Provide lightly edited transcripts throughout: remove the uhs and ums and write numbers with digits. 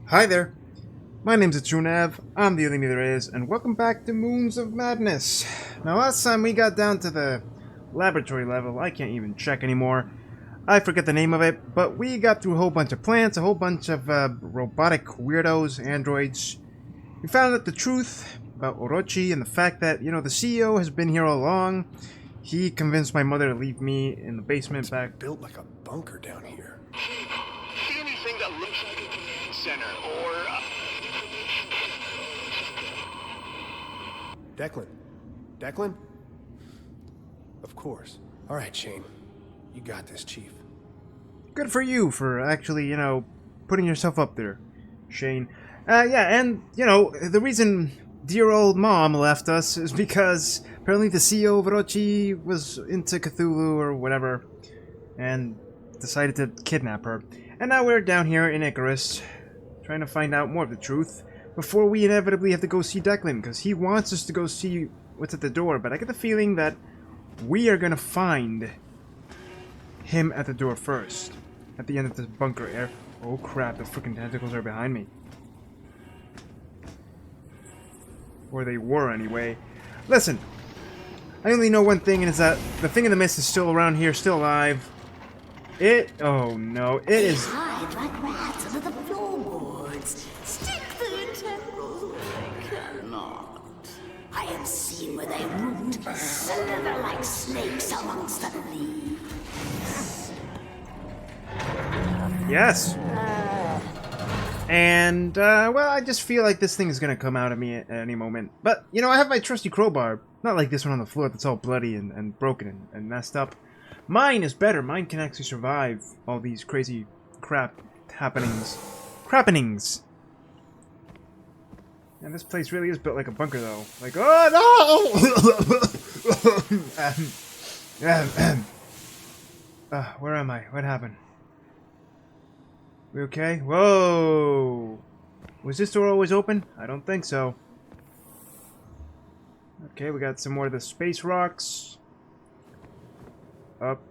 Hi there, my name's Atrunav, I'm the only me there is, and welcome back to Moons of Madness. Now last time we got down to the laboratory level, I can't even check anymore. I forget the name of it, but we got through a whole bunch of plants, a whole bunch of robotic weirdos, androids. We found out the truth about Orochi and the fact that, you know, the CEO has been here all along. He convinced my mother to leave me in the basement back. Built like a bunker down here. See anything that looks like a command center or Declan? Declan? Of course. All right, Shane. You got this, Chief. Good for you for actually, you know, putting yourself up there, Shane. Yeah, and, you know, the reason dear old mom left us is because apparently the CEO of Orochi was into Cthulhu or whatever and decided to kidnap her. And now we're down here in Icarus trying to find out more of the truth before we inevitably have to go see Declan, because he wants us to go see what's at the door, but I get the feeling that we are gonna find him at the door first, at the end of this bunker area. Oh crap, the freaking tentacles are behind me. Or they were anyway. Listen, I only know one thing, and it's that the thing in the mist is still around here, still alive. Oh no, it is... Hide like rats under the floorboards. Stick their tendrils where they cannot. I have seen where they root, slither like snakes amongst the leaves. Yes. And, well, I just feel like this thing is gonna come out of me at any moment. But, you know, I have my trusty crowbar. Not like this one on the floor that's all bloody and broken and messed up. Mine is better. Mine can actually survive all these crazy happenings. And this place really is built like a bunker, though. Like, oh no! Where am I? What happened? We okay? Whoa! Was this door always open? I don't think so. Okay, we got some more of the space rocks. Up.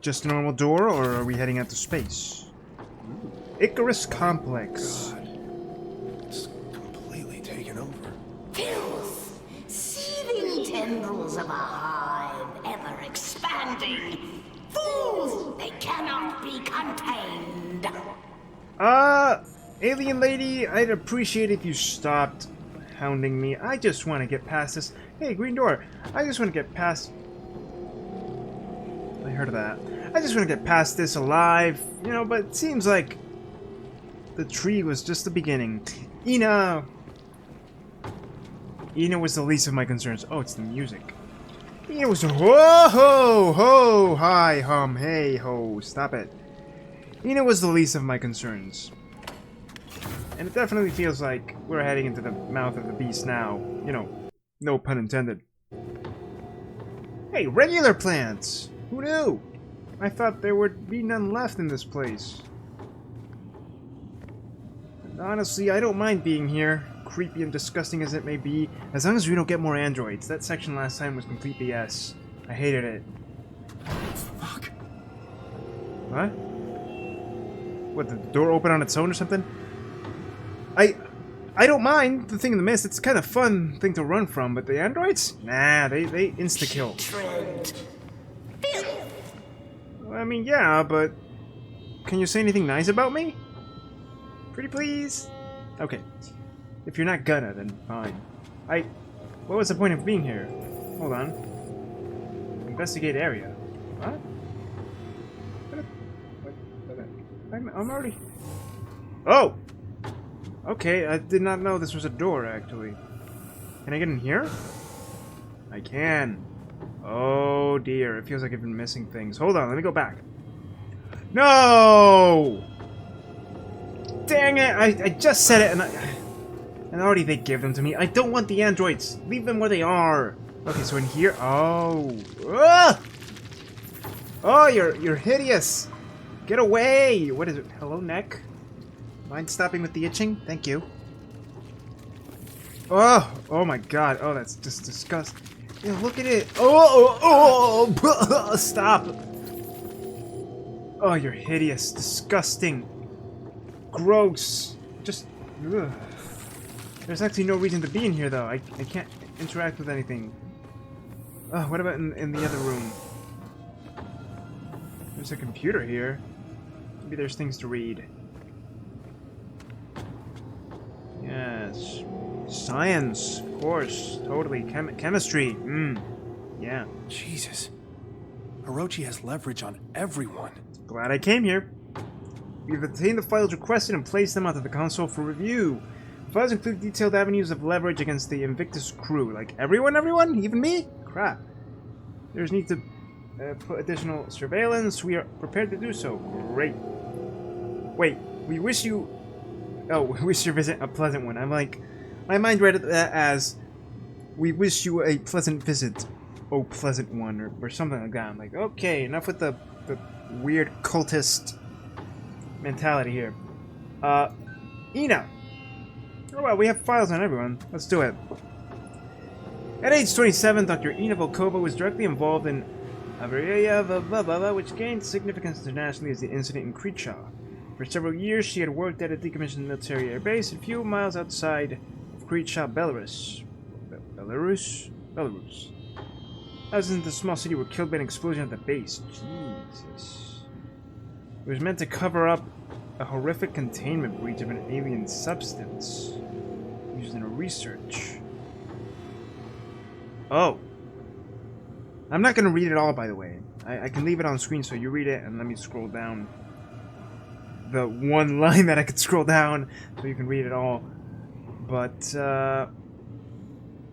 Just a normal door, or are we heading out to space? Icarus Complex. God. It's completely taken over. Filth! Seething tendrils of a hive, ever expanding. Fools! They cannot be contained. Alien lady, I'd appreciate if you stopped hounding me. I just want to get past this. Hey, green door. I just want to get past... I heard of that. I just want to get past this alive, you know, but it seems like the tree was just the beginning. Ina was the least of my concerns. Oh, it's the music. Ina was... Whoa, ho, ho, hi, hum, hey, ho, stop it. Ina was the least of my concerns. And it definitely feels like we're heading into the mouth of the beast now. You know, no pun intended. Hey, regular plants! Who knew? I thought there would be none left in this place. And honestly, I don't mind being here, creepy and disgusting as it may be, as long as we don't get more androids. That section last time was complete BS. I hated it. Fuck. What? What, the door open on its own or something? I don't mind the thing in the mist. It's kind of fun thing to run from, but the androids? Nah, they insta-kill. Tread. Filth! I mean, yeah, but can you say anything nice about me? Pretty please? Okay. If you're not gonna, then fine. What was the point of being here? Hold on. Investigate area. What? I'm already... Oh! Okay, I did not know this was a door, actually. Can I get in here? I can. Oh dear, it feels like I've been missing things. Hold on, let me go back. No! Dang it, I just said it and already they give them to me. I don't want the androids. Leave them where they are. Okay, so in here... Oh! Ah! Oh, you're hideous! Get away! What is it? Hello, neck? Mind stopping with the itching? Thank you. Oh my god. Oh, that's just disgusting. Yeah, look at it. Oh, stop. Oh, you're hideous, disgusting, gross. Just, ugh. There's actually no reason to be in here, though. I can't interact with anything. Oh, what about in the other room? There's a computer here. Maybe there's things to read. Yes. Science, of course. Totally. Chemistry. Yeah. Jesus. Orochi has leverage on everyone. Glad I came here. We've obtained the files requested and placed them onto the console for review. The files include detailed avenues of leverage against the Invictus crew. Like, everyone? Even me? Crap. There's need to put additional surveillance. We are prepared to do so. Great. Wait, we wish you... Oh, we wish your visit a pleasant one. I'm like... My mind read it as... We wish you a pleasant visit. Oh, pleasant one. Or something like that. I'm like, okay, enough with the weird cultist mentality here. Ina. Oh, well, we have files on everyone. Let's do it. At age 27, Dr. Ina Volkova was directly involved in a area which gained significance internationally as the incident in Creekshaw. For several years, she had worked at a decommissioned military air base a few miles outside of Creekshaw, Belarus. Belarus. Thousands in the small city were killed by an explosion at the base. Jesus. It was meant to cover up a horrific containment breach of an alien substance used in a research. Oh. I'm not going to read it all, by the way. I can leave it on screen so you read it, and let me scroll down the one line that I could scroll down so you can read it all. But,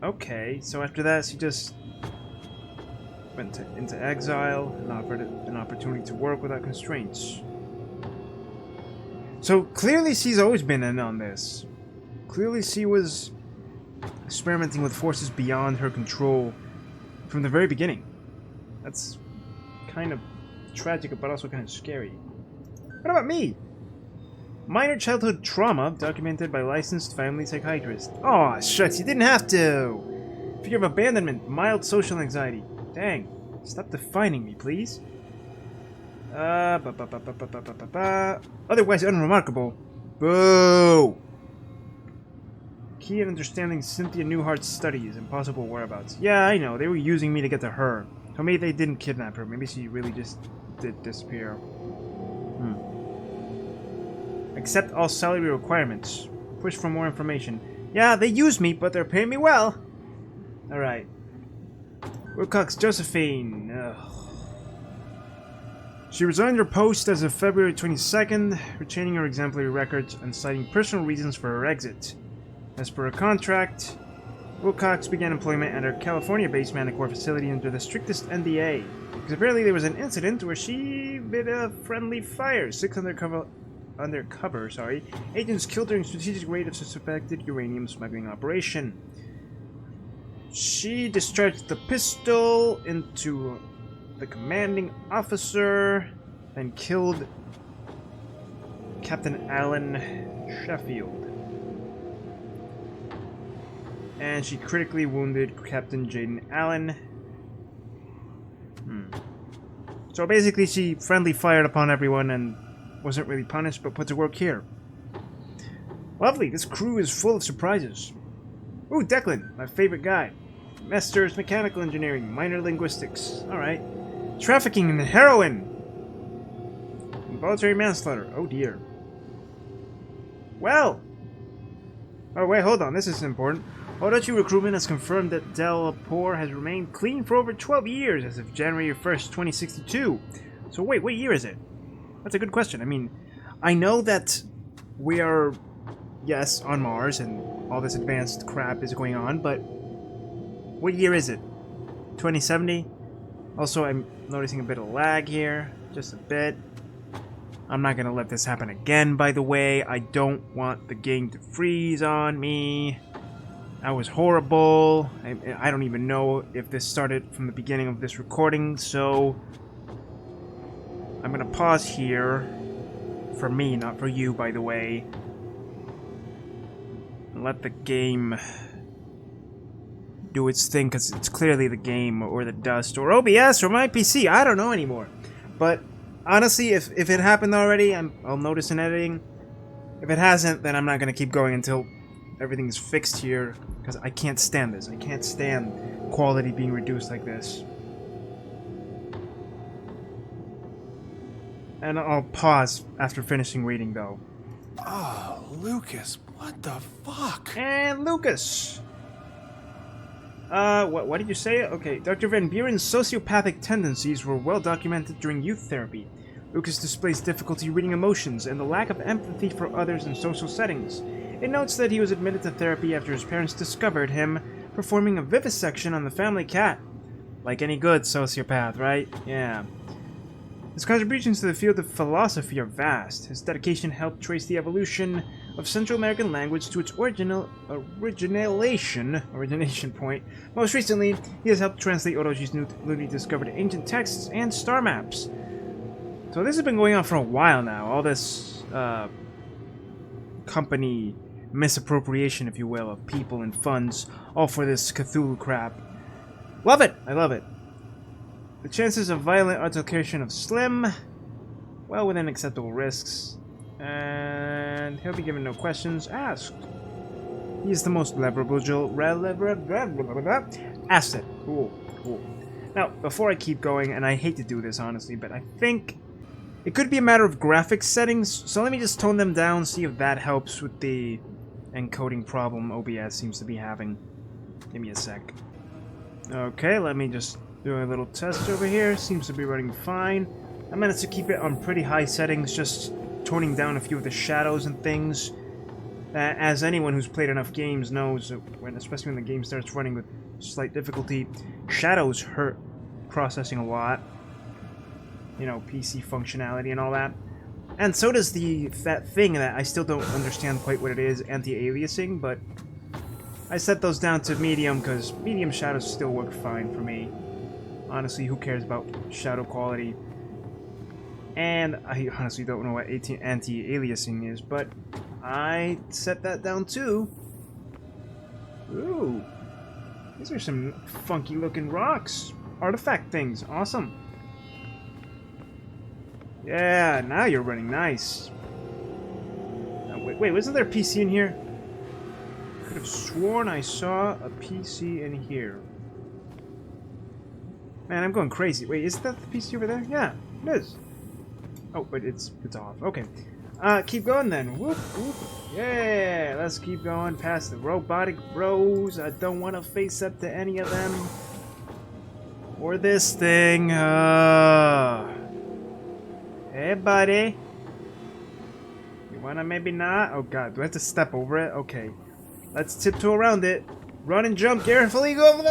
okay. So after that, she just went into exile and offered an opportunity to work without constraints. So clearly she's always been in on this. Clearly she was experimenting with forces beyond her control from the very beginning. That's kind of tragic, but also kind of scary. What about me? Minor childhood trauma documented by licensed family psychiatrist. Aw, shucks, you didn't have to! Fear of abandonment, mild social anxiety. Dang. Stop defining me, please. Otherwise unremarkable. Boo! Key in understanding Cynthia Newhart's studies and possible whereabouts. Yeah, I know. They were using me to get to her. So maybe they didn't kidnap her. Maybe she really just did disappear. Accept all salary requirements. Push for more information. Yeah, they use me, but they're paying me well. Alright. Wilcox Josephine. Ugh. She resigned her post as of February 22nd, retaining her exemplary records and citing personal reasons for her exit. As per her contract, Wilcox began employment at her California-based Manticore facility under the strictest NDA, because apparently there was an incident where she lit a friendly fire. 6 undercover agents killed during strategic raid of suspected uranium smuggling operation. She discharged the pistol into the commanding officer and killed Captain Alan Sheffield. And she critically wounded Captain Jaden Allen. So basically she friendly fired upon everyone and wasn't really punished, but put to work here. Lovely, this crew is full of surprises. Ooh, Declan, my favorite guy. Master's Mechanical Engineering, minor linguistics. Alright. Trafficking in heroin. Involuntary manslaughter. Oh dear. Well. Oh wait, hold on, this is important. Orochi Recruitment has confirmed that Delapore has remained clean for over 12 years as of January 1st, 2062. So wait, what year is it? That's a good question. I mean, I know that we are, yes, on Mars and all this advanced crap is going on, but what year is it? 2070? Also, I'm noticing a bit of lag here, just a bit. I'm not gonna let this happen again, by the way. I don't want the game to freeze on me. That was horrible. I don't even know if this started from the beginning of this recording, so I'm gonna pause here. For me, not for you, by the way. And let the game do its thing, because it's clearly the game, or the dust, or OBS, or my PC. I don't know anymore. But Honestly, if it happened already, I'll notice in editing. If it hasn't, then I'm not gonna keep going until everything's fixed here, because I can't stand this. I can't stand quality being reduced like this. And I'll pause after finishing reading, though. Oh, Lucas, what the fuck? And Lucas! What did you say? Okay, Dr. Van Buren's sociopathic tendencies were well documented during youth therapy. Lucas displays difficulty reading emotions and the lack of empathy for others in social settings. It notes that he was admitted to therapy after his parents discovered him performing a vivisection on the family cat. Like any good sociopath, right? Yeah. His contributions to the field of philosophy are vast. His dedication helped trace the evolution of Central American language to its origination point. Most recently, he has helped translate Orochi's newly discovered ancient texts and star maps. So this has been going on for a while now. All this company misappropriation, if you will, of people and funds, all for this Cthulhu crap. Love it! I love it. The chances of violent altercation are slim, well within acceptable risks, and he'll be given no questions asked. He is the most leveragable asset. Cool. Now, before I keep going, and I hate to do this honestly, but I think it could be a matter of graphics settings, so let me just tone them down, see if that helps with the encoding problem OBS seems to be having. Give me a sec. Okay, let me just do a little test over here. Seems to be running fine. I managed to keep it on pretty high settings, just toning down a few of the shadows and things. As anyone who's played enough games knows, especially when the game starts running with slight difficulty, shadows hurt processing a lot. You know, PC functionality and all that. And so does that thing that I still don't understand quite what it is, anti-aliasing, but I set those down to medium because medium shadows still work fine for me. Honestly, who cares about shadow quality? And I honestly don't know what anti-aliasing is, but I set that down too. Ooh, these are some funky looking rocks. Artifact things, awesome. Yeah, now you're running nice. Wait, wasn't there a PC in here? I could have sworn I saw a PC in here. Man, I'm going crazy. Wait, is that the PC over there? Yeah, it is. Oh, but it's off. Okay. Keep going then. Whoop, whoop. Yeah, let's keep going past the robotic bros. I don't want to face up to any of them. Or this thing. Hey, buddy. You wanna maybe not? Oh, God. Do I have to step over it? Okay. Let's tiptoe around it. Run and jump carefully. Go.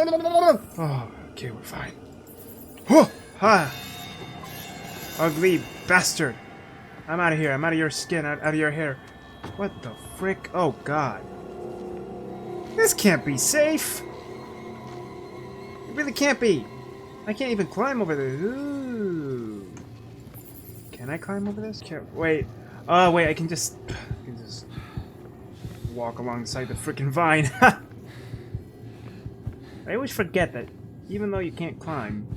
Oh, okay, we're fine. Oh, ha! Ugly bastard. I'm out of here. I'm out of your skin. Out of your hair. What the frick? Oh, God. This can't be safe. It really can't be. I can't even climb over there. Ooh. Can I climb over this? Can't. Wait. Oh, wait. I can just walk alongside the frickin' vine. I always forget that even though you can't climb,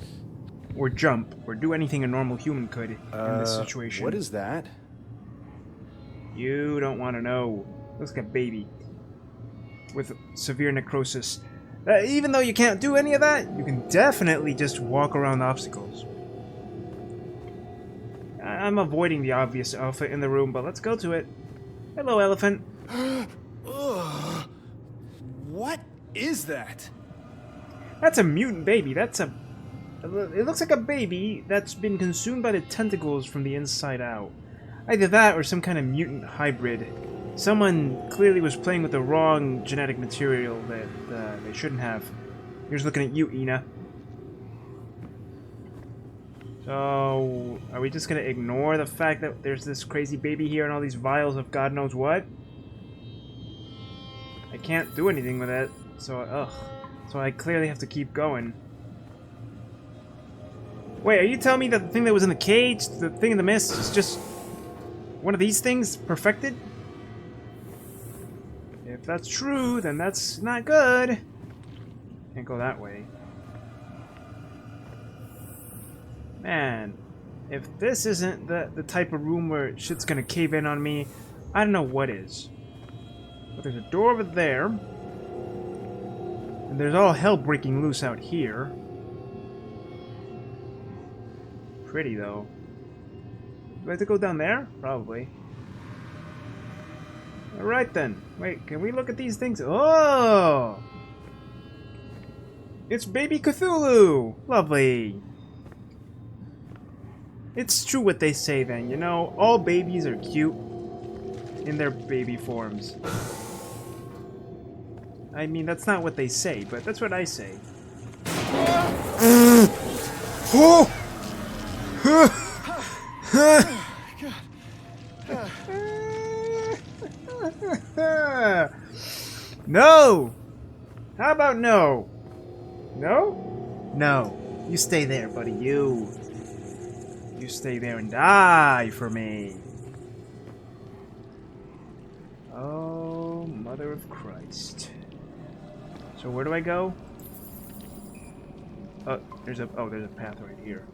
or jump, or do anything a normal human could in this situation. What is that? You don't want to know. Looks like a baby with severe necrosis. Even though you can't do any of that, you can definitely just walk around obstacles. I'm avoiding the obvious elephant in the room, but let's go to it. Hello, elephant. What is that? That's a mutant baby. It looks like a baby that's been consumed by the tentacles from the inside out. Either that or some kind of mutant hybrid. Someone clearly was playing with the wrong genetic material that they shouldn't have. Here's looking at you, Ina. So, are we just gonna ignore the fact that there's this crazy baby here and all these vials of God knows what? I can't do anything with it, so, So I clearly have to keep going. Wait, are you telling me that the thing that was in the cage, the thing in the mist, is just one of these things perfected? If that's true, then that's not good. Can't go that way. Man, If this isn't the type of room where shit's gonna cave in on me, I don't know what is. But there's a door over there. And there's all hell breaking loose out here. Pretty, though. Do I have to go down there? Probably. Alright then. Wait, can we look at these things? Oh! It's Baby Cthulhu! Lovely! It's true what they say then, you know? All babies are cute in their baby forms. I mean, that's not what they say, but that's what I say. No! How about no? No? No. You stay there, buddy. You stay there and die for me. Oh, Mother of Christ. So where do I go? Oh, there's a path right here.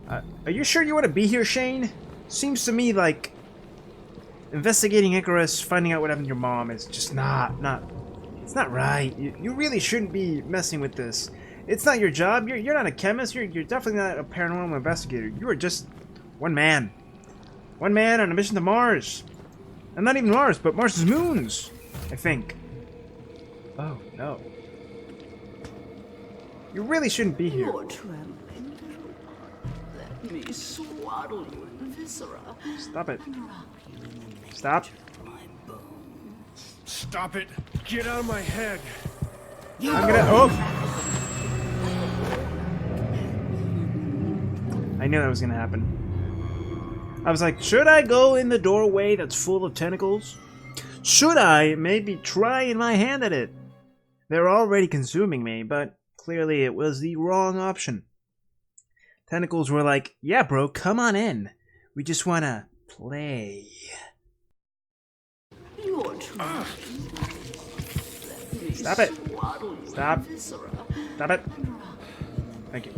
Are you sure you want to be here, Shane? Seems to me like investigating Icarus, finding out what happened to your mom is just it's not right. You really shouldn't be messing with this. It's not your job. You're not a chemist. You're definitely not a paranormal investigator. You are just one man. One man on a mission to Mars. And not even Mars, but Mars's moons, I think. Oh, no. You really shouldn't be here. You're trembling, little one. Let me swaddle you in the viscera. Stop it. And wrap you in the nature Stop. of my bones. Stop it! Get out of my head! I'm gonna... Oh! I knew that was gonna happen. I was like, should I go in the doorway that's full of tentacles? Should I maybe try my hand at it? They're already consuming me, but clearly it was the wrong option. Tentacles were like, yeah bro, come on in. We just wanna play. You're trying. Stop it. Stop. Stop it. Thank you.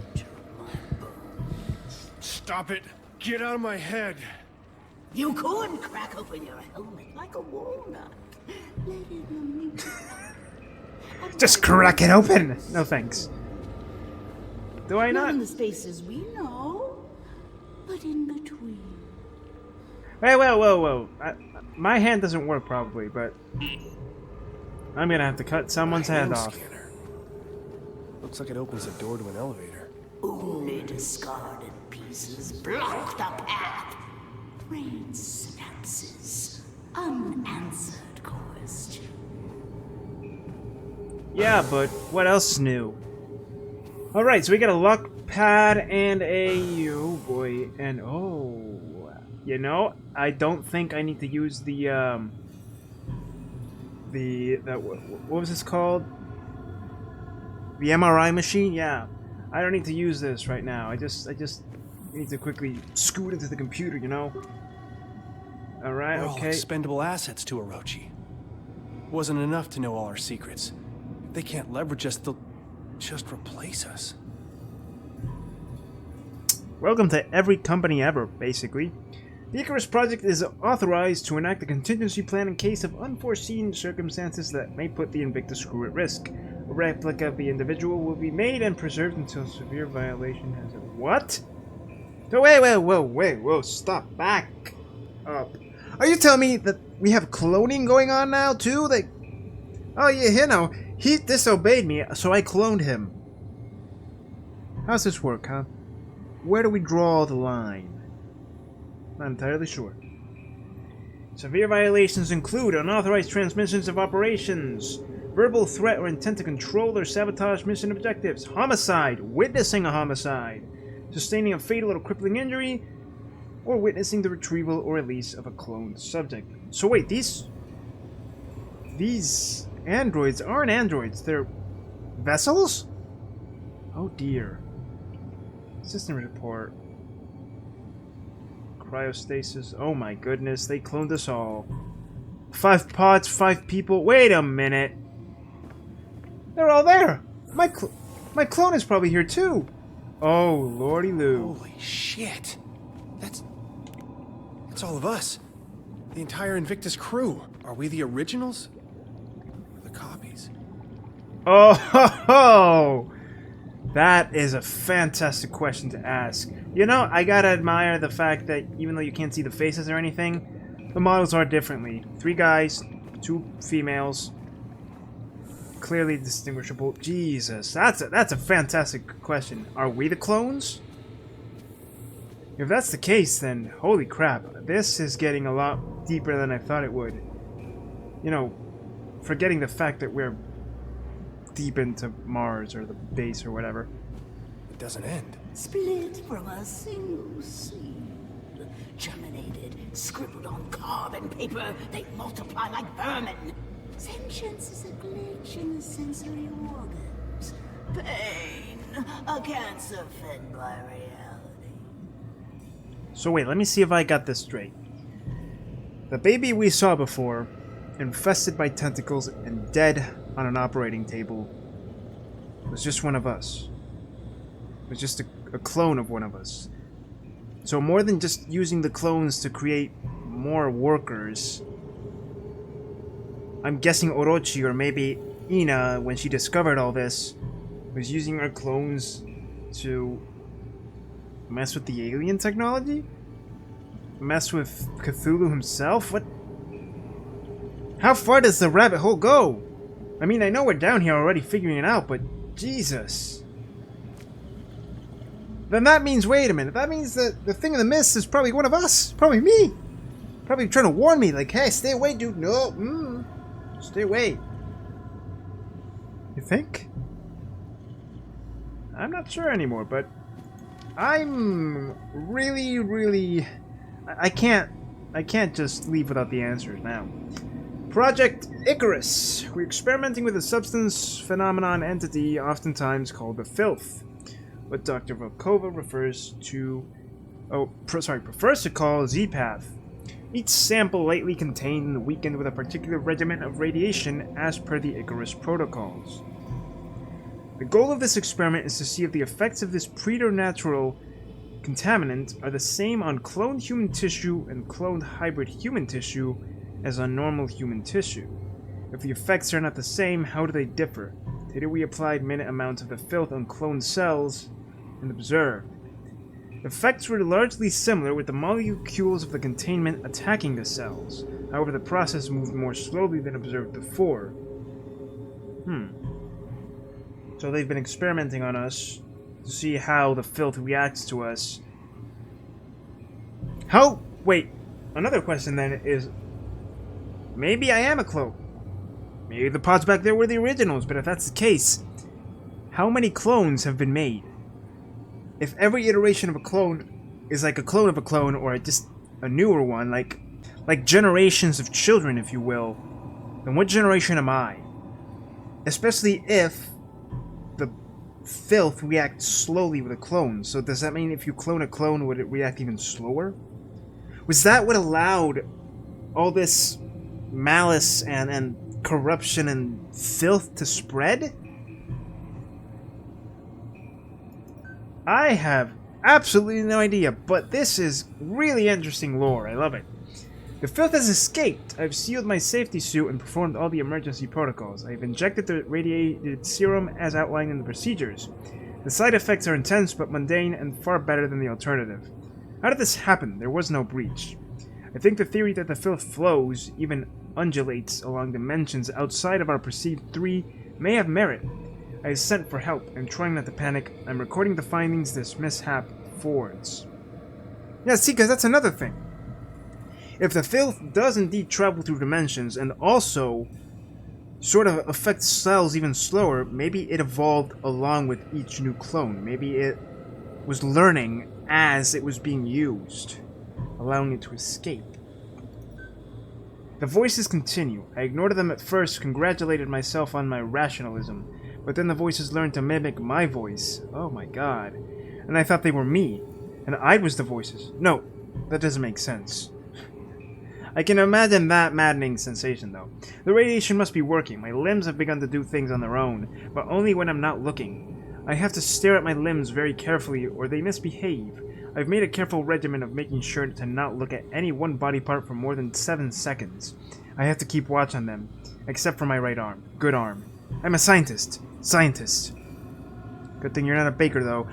Stop it! Get out of my head! You could crack open your helmet like a walnut. Let it amuse you. Just crack it open! No thanks. Do I Not not? in the spaces we know, but in between. Hey, whoa. My hand doesn't work probably, but I'm gonna have to cut someone's hand off. Scanner. Looks like it opens the door to an elevator. Only discarded pieces block the path. Brain synapses. Unanswered question. Yeah, but what else is new? Alright, so we got a luck pad and a... Oh boy, and oh... You know, I don't think I need to use what was this called? The MRI machine? Yeah. I don't need to use this right now. I just need to quickly scoot into the computer, you know? Alright, We're all okay. expendable assets to Orochi. Wasn't enough to know all our secrets. If they can't leverage us, they'll just replace us. Welcome to every company ever, basically. The Icarus Project is authorized to enact a contingency plan in case of unforeseen circumstances that may put the Invictus crew at risk. A replica of the individual will be made and preserved until severe violation has... What? So wait, stop, back up. Are you telling me that we have cloning going on now, too? Like, oh yeah, you know, he disobeyed me, so I cloned him. How's this work, huh? Where do we draw the line? Not entirely sure. Severe violations include unauthorized transmissions of operations, verbal threat or intent to control or sabotage mission objectives, homicide, witnessing a homicide, sustaining a fatal or crippling injury, or witnessing the retrieval or release of a cloned subject. So wait, these androids aren't androids, they're vessels? Oh dear. System report. Cryostasis. Oh my goodness, they cloned us all. 5 pods, 5 people. Wait a minute. They're all there. My clone is probably here too. Oh, lordy loo. Holy shit. That's all of us. The entire Invictus crew. Are we the originals? Or the copies? Oh, ho, ho. That is a fantastic question to ask. You know, I gotta admire the fact that even though you can't see the faces or anything, the models are differently. 3 guys, 2 females. Clearly distinguishable. Jesus, that's a fantastic question. Are we the clones? If that's the case, then holy crap, this is getting a lot deeper than I thought it would. You know, forgetting the fact that we're deep into Mars or the base or whatever. It doesn't end. Split from a single seed. Germinated, scribbled on carbon paper, they multiply like vermin. Sentience is a glitch in the sensory organs. Pain, a cancer fed by reality. So wait, let me see if I got this straight. The baby we saw before, infested by tentacles and dead on an operating table, was just one of us. It was just a clone of one of us. So more than just using the clones to create more workers, I'm guessing Orochi or maybe Ina, when she discovered all this, was using our clones to mess with the alien technology? Mess with Cthulhu himself? What? How far does the rabbit hole go? I mean, I know we're down here already figuring it out, but Jesus. Then that means, wait a minute, that means that the thing in the mist is probably one of us. Probably me. Probably trying to warn me, like, hey, stay away, dude. No, stay away. You think? I'm not sure anymore, but I'm really... I can't just leave without the answers now. Project Icarus. We're experimenting with a substance phenomenon entity oftentimes called the filth. What Dr. Volkova prefers to call Z-Path. Each sample lightly contained and weakened with a particular regimen of radiation as per the Icarus protocols. The goal of this experiment is to see if the effects of this preternatural contaminant are the same on cloned human tissue and cloned hybrid human tissue as on normal human tissue. If the effects are not the same, how do they differ? Today we applied minute amounts of the filth on cloned cells and observed. The effects were largely similar, with the molecules of the containment attacking the cells. However, the process moved more slowly than observed before. So they've been experimenting on us to see how the filth reacts to us. Wait, another question then is, maybe I am a clone. Maybe the pods back there were the originals, but if that's the case, how many clones have been made? If every iteration of a clone is like a clone of a clone, or just a newer one, like generations of children, if you will, then what generation am I? Especially if the filth reacts slowly with a clone. So does that mean if you clone a clone, would it react even slower? Was that what allowed all this malice and corruption and filth to spread? I have absolutely no idea, but this is really interesting lore. I love it. The filth has escaped. I've sealed my safety suit and performed all the emergency protocols. I've injected the radiated serum as outlined in the procedures. The side effects are intense but mundane and far better than the alternative. How did this happen? There was no breach. I think the theory that the filth flows, even undulates along dimensions outside of our perceived 3 may have merit. I have sent for help, and trying not to panic, I'm recording the findings this mishap affords. Yeah, see, because that's another thing. If the filth does indeed travel through dimensions, and also sort of affects cells even slower, maybe it evolved along with each new clone. Maybe it was learning as it was being used, allowing it to escape. The voices continue. I ignored them at first, congratulated myself on my rationalism. But then the voices learned to mimic my voice. Oh my god. And I thought they were me. And I was the voices. No, that doesn't make sense. I can imagine that maddening sensation, though. The radiation must be working. My limbs have begun to do things on their own, but only when I'm not looking. I have to stare at my limbs very carefully or they misbehave. I've made a careful regimen of making sure to not look at any one body part for more than 7 seconds. I have to keep watch on them, except for my right arm. Good arm. I'm a scientist. Scientist. Good thing you're not a baker, though.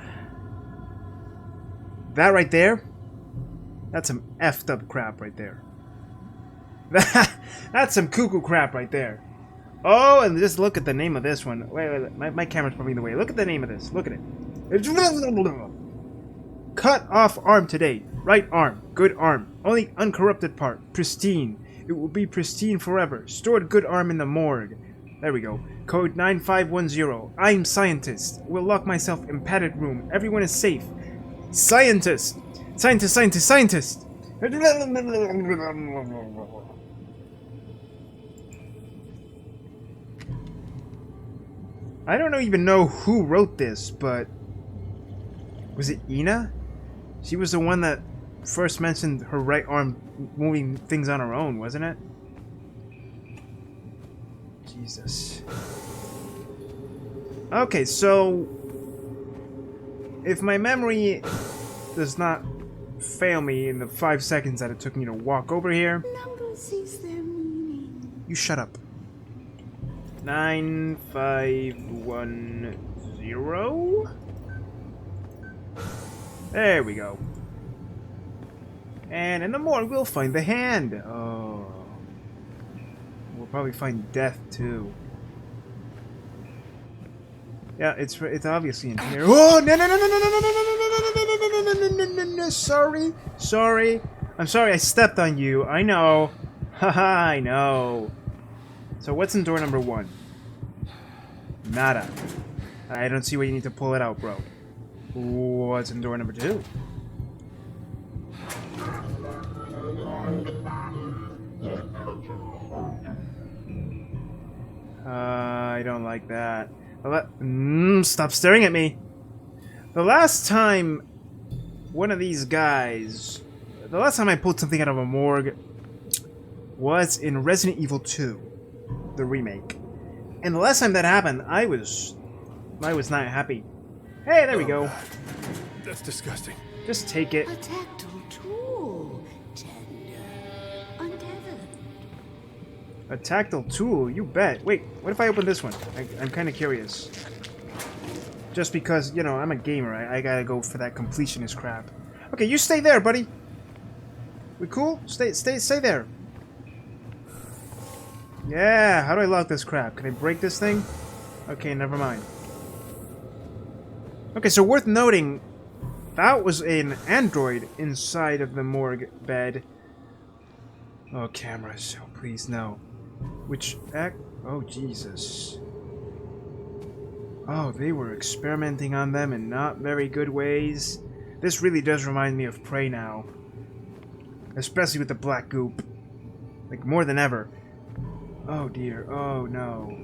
That right there? That's some effed up crap right there. That's some cuckoo crap right there. Oh, and just look at the name of this one. Wait. My camera's probably in the way. Look at the name of this. Look at it. Cut off arm today. Right arm. Good arm. Only uncorrupted part. Pristine. It will be pristine forever. Stored good arm in the morgue. There we go. Code 9510. I'm scientist. Will lock myself in padded room. Everyone is safe. Scientist. Scientist, scientist, scientist. I don't even know who wrote this, but was it Ina? She was the one that first mentioned her right arm moving things on her own, wasn't it? Jesus. Okay, so if my memory does not fail me in the 5 seconds that it took me to walk over here, Numbers is their meaning. you shut up. 9510. There we go. And in the morgue we'll find the hand. Oh. We'll probably find death too. Yeah, it's obviously in here. Oh no no no no no no no no no no no no! Sorry. I'm sorry I stepped on you. I know. Haha, I know. So what's in door number 1? Nada. I don't see why you need to pull it out, bro. What's in door number 2? I don't like that. Stop staring at me. The last time one of these guys... The last time I pulled something out of a morgue was in Resident Evil 2, the remake. And the last time that happened, I was not happy. Hey, there we go. That's disgusting. Just take it. A tactile tool. Tender. Untethered. A tactile tool, you bet. Wait, what if I open this one? I'm kind of curious. Just because, you know, I'm a gamer. I gotta go for that completionist crap. Okay, you stay there, buddy. We cool? Stay there. Yeah, how do I lock this crap? Can I break this thing? Okay, never mind. Okay, so worth noting, that was an android inside of the morgue bed. Oh, cameras. Oh, please, no. Which act? Oh, Jesus. Oh, they were experimenting on them in not very good ways. This really does remind me of Prey now. Especially with the black goop. Like, more than ever. Oh, dear. Oh, no.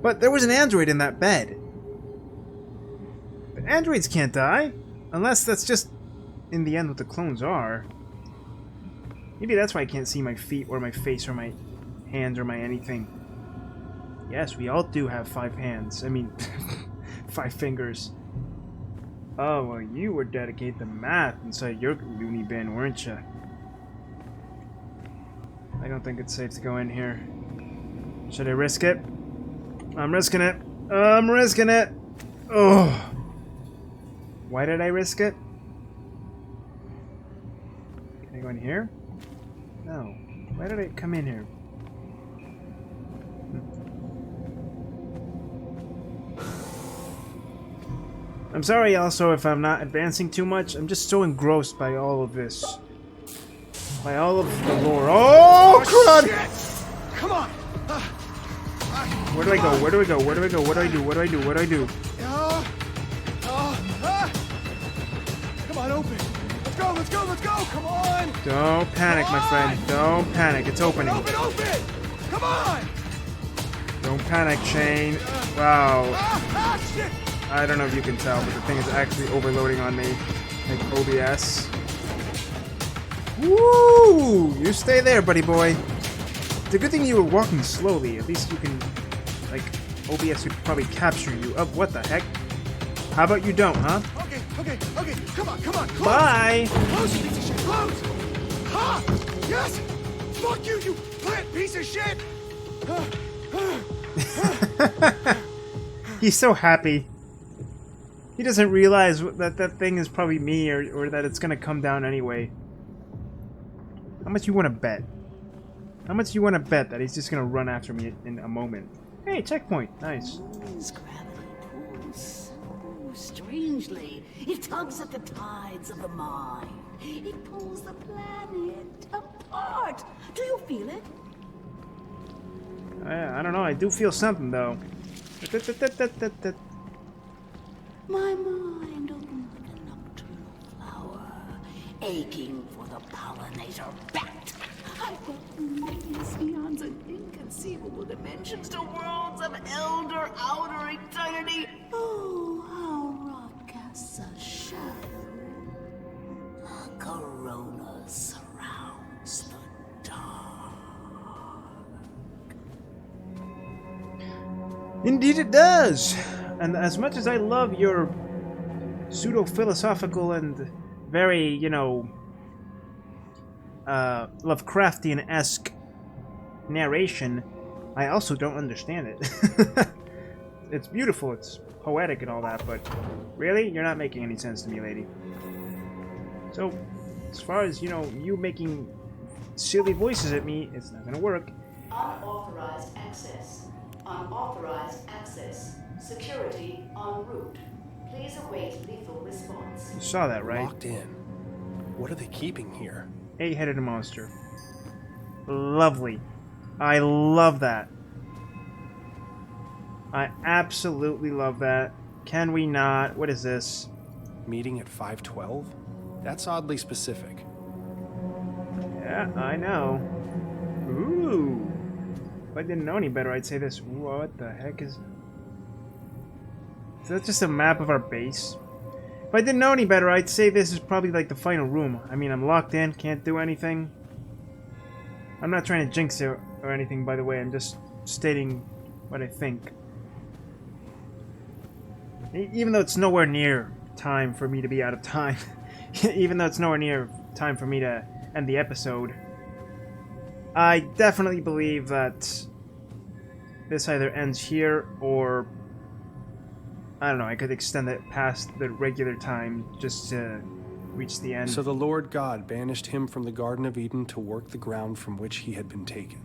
But there was an android in that bed. But androids can't die. Unless that's just, in the end, what the clones are. Maybe that's why I can't see my feet or my face or my hands or my anything. Yes, we all do have 5 hands. I mean, 5 fingers. Oh, well, you were dedicated to math inside your loony bin, weren't you? I don't think it's safe to go in here. Should I risk it? I'm risking it. I'm risking it. Oh. Why did I risk it? Can I go in here? No. Why did I come in here? I'm sorry also if I'm not advancing too much. I'm just so engrossed by all of this. By all of the lore. Oh, crud! Come on! Where do I go? Where do I go? Where do I go? What do I do? What do I do? What do I do? Come on, open! Let's go! Let's go! Let's go! Come on! Don't panic, my friend. Don't panic. It's opening. Open! Come on! Don't panic, Shane. Wow. Shit! I don't know if you can tell, but the thing is actually overloading on me. Like OBS. Woo! You stay there, buddy boy. It's a good thing you were walking slowly. At least you can, like, OBS could probably capture you. Oh, what the heck? How about you don't, huh? Okay. Come on. Close. Bye! Close, piece of shit. Close. Ha! Yes! Fuck you, you plant piece of shit! He's so happy. He doesn't realize that that thing is probably me or that it's gonna come down anyway. How much you want to bet? How much you want to bet that he's just gonna run after me in a moment? Hey, checkpoint. Nice. Moon's gravity pulls so strangely. It tugs at the tides of the mind. It pulls the planet apart. Do you feel it? I don't know. I do feel something though. My mind opened like a nocturnal flower, aching for the pollinator bat. I felt millions eons and inconceivable dimensions to worlds of elder outer eternity. Oh, how rock casts a shadow. A corona surrounds the dark. Indeed it does! And as much as I love your pseudo-philosophical and very, you know, Lovecraftian-esque narration, I also don't understand it. It's beautiful, it's poetic and all that, but really? You're not making any sense to me, lady. So, as far as, you know, you making silly voices at me, it's not gonna work. Unauthorized access. Unauthorized access. Security en route. Please await lethal response. You saw that, right? Locked in. What are they keeping here? 8-headed monster. Lovely. I love that. I absolutely love that. Can we not? What is this? Meeting at 5:12? That's oddly specific. Yeah, I know. Ooh. If I didn't know any better, I'd say this. What the heck is... Is that just a map of our base? If I didn't know any better, I'd say this is probably like the final room. I mean, I'm locked in, can't do anything. I'm not trying to jinx it or anything, by the way. I'm just stating what I think. Even though it's nowhere near time for me to be out of time. Even though it's nowhere near time for me to end the episode. I definitely believe that this either ends here or... I don't know, I could extend it past the regular time just to reach the end. So the Lord God banished him from the Garden of Eden to work the ground from which he had been taken.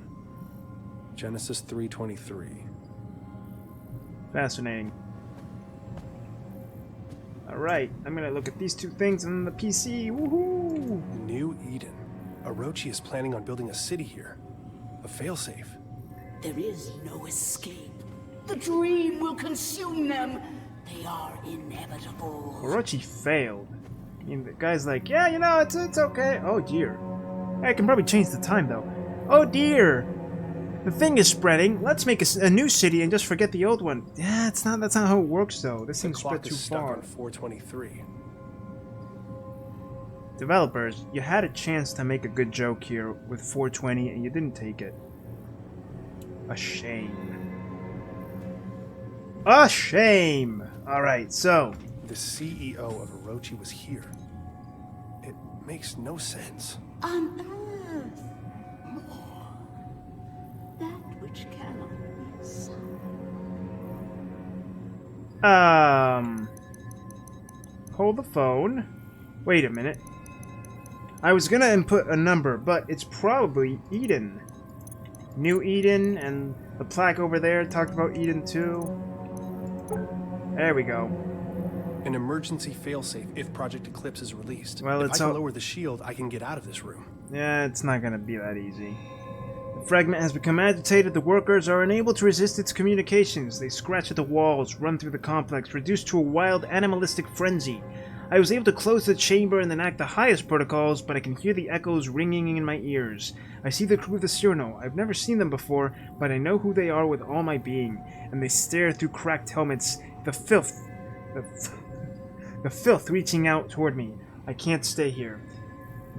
Genesis 3:23. Fascinating. Alright, I'm gonna look at these two things on the PC. Woohoo! New Eden. Orochi is planning on building a city here. A failsafe. There is no escape. The dream will consume them. They are inevitable. Orochi failed. I mean, the guy's like, yeah, you know, it's okay. Oh dear. I can probably change the time though. Oh dear. The thing is spreading. Let's make a new city and just forget the old one. Yeah, that's not how it works though. This thing's spread too far. On 4:23. Developers, you had a chance to make a good joke here with 420 and you didn't take it. A shame. A shame! Alright, so... The CEO of Orochi was here. It makes no sense. On Earth, more. That which cannot be sung. Hold the phone. Wait a minute. I was gonna input a number, but it's probably Eden. New Eden, and the plaque over there talked about Eden too. There we go. An emergency failsafe if Project Eclipse is released. Well, if it's I can all... lower the shield, I can get out of this room. Yeah, it's not gonna be that easy. The fragment has become agitated. The workers are unable to resist its communications. They scratch at the walls, run through the complex, reduced to a wild animalistic frenzy. I was able to close the chamber and enact the highest protocols, but I can hear the echoes ringing in my ears. I see the crew of the Cyrano. I've never seen them before, but I know who they are with all my being. And they stare through cracked helmets. The filth reaching out toward me. I can't stay here.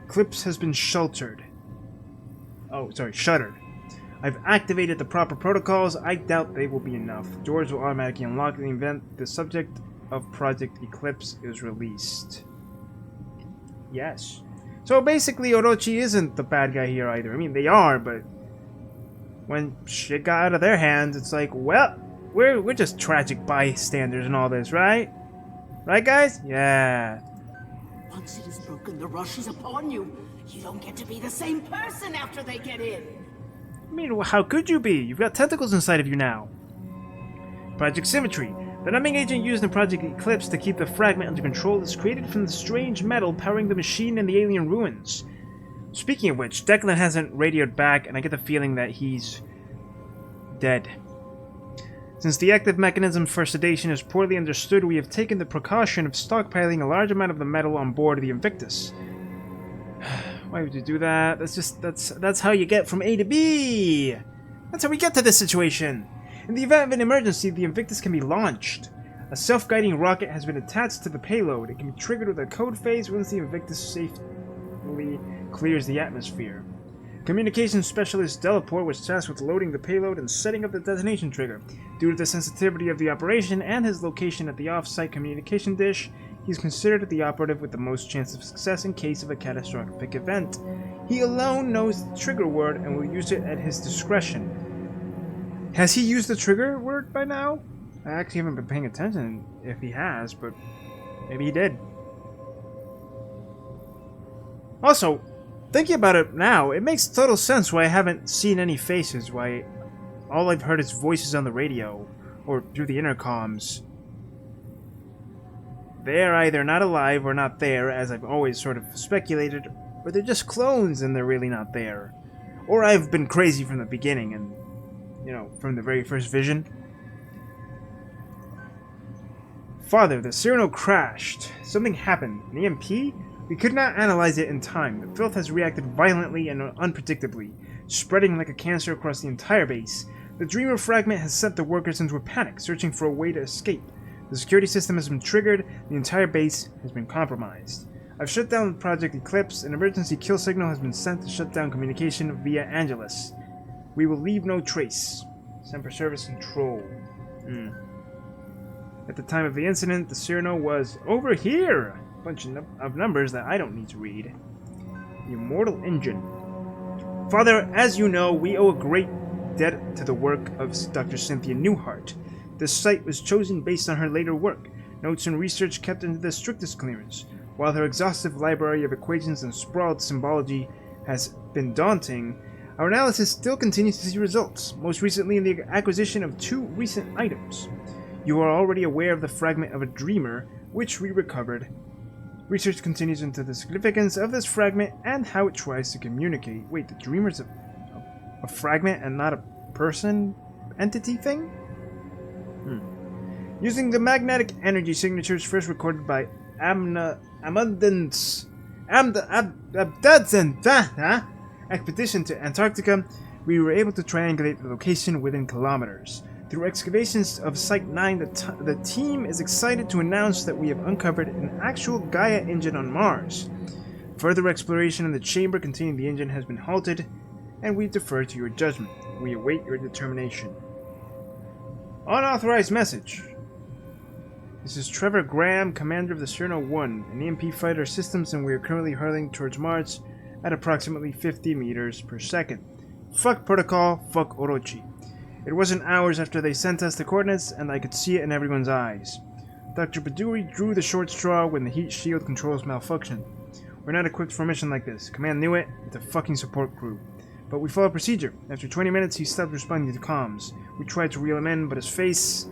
Eclipse has been shuttered. I've activated the proper protocols. I doubt they will be enough. Doors will automatically unlock in the event the subject of Project Eclipse is released. Yes. So basically, Orochi isn't the bad guy here either. I mean, they are, but when shit got out of their hands, it's like, well, we're just tragic bystanders in all this, right? Right, guys? Yeah. Once it is broken, the rush is upon you. You don't get to be the same person after they get in. I mean, how could you be? You've got tentacles inside of you now. Project Symmetry. The numbing agent used in Project Eclipse to keep the fragment under control is created from the strange metal powering the machine in the alien ruins. Speaking of which, Declan hasn't radioed back, and I get the feeling that he's dead. Since the active mechanism for sedation is poorly understood, we have taken the precaution of stockpiling a large amount of the metal on board the Invictus. Why would you do that? That's how you get from A to B! That's how we get to this situation! In the event of an emergency, the Invictus can be launched. A self-guiding rocket has been attached to the payload. It can be triggered with a code phase once the Invictus safely clears the atmosphere. Communications specialist Delaport was tasked with loading the payload and setting up the detonation trigger. Due to the sensitivity of the operation and his location at the off-site communication dish, he's considered the operative with the most chance of success in case of a catastrophic event. He alone knows the trigger word and will use it at his discretion. Has he used the trigger word by now? I actually haven't been paying attention if he has, but maybe he did. Also, thinking about it now, it makes total sense why I haven't seen any faces, why all I've heard is voices on the radio, or through the intercoms. They're either not alive or not there, as I've always sort of speculated, or they're just clones and they're really not there. Or I've been crazy from the beginning and, from the very first vision. Father, the Cyrano crashed. Something happened. An EMP? We could not analyze it in time. The filth has reacted violently and unpredictably, spreading like a cancer across the entire base. The Dreamer fragment has sent the workers into a panic, searching for a way to escape. The security system has been triggered. The entire base has been compromised. I've shut down Project Eclipse. An emergency kill signal has been sent to shut down communication via Angelus. We will leave no trace. Semper Service Control. At the time of the incident, the Cyrano was over here. A bunch of numbers that I don't need to read. The Immortal Engine. Father, as you know, we owe a great debt to the work of Dr. Cynthia Newhart. This site was chosen based on her later work, notes and research kept under the strictest clearance. While her exhaustive library of equations and sprawled symbology has been daunting, our analysis still continues to see results, most recently in the acquisition of 2 recent items. You are already aware of the fragment of a Dreamer, which we recovered. Research continues into the significance of this fragment and how it tries to communicate. Wait, the Dreamer's a fragment and not a person entity thing? Using the magnetic energy signatures first recorded by Amundsen's expedition to Antarctica, we were able to triangulate the location within kilometers. Through excavations of Site 9, the team is excited to announce that we have uncovered an actual Gaia engine on Mars. Further exploration in the chamber containing the engine has been halted, and we defer to your judgment. We await your determination. Unauthorized message. This is Trevor Graham, commander of the Cyrano 1, an EMP fighter systems, and we are currently hurtling towards Mars at approximately 50 meters per second. Fuck protocol, fuck Orochi. It wasn't hours after they sent us the coordinates, and I could see it in everyone's eyes. Dr. Baduri drew the short straw when the heat shield controls malfunctioned. We're not equipped for a mission like this. Command knew it. It's a fucking support crew. But we followed procedure. After 20 minutes, he stopped responding to comms. We tried to reel him in, but his face...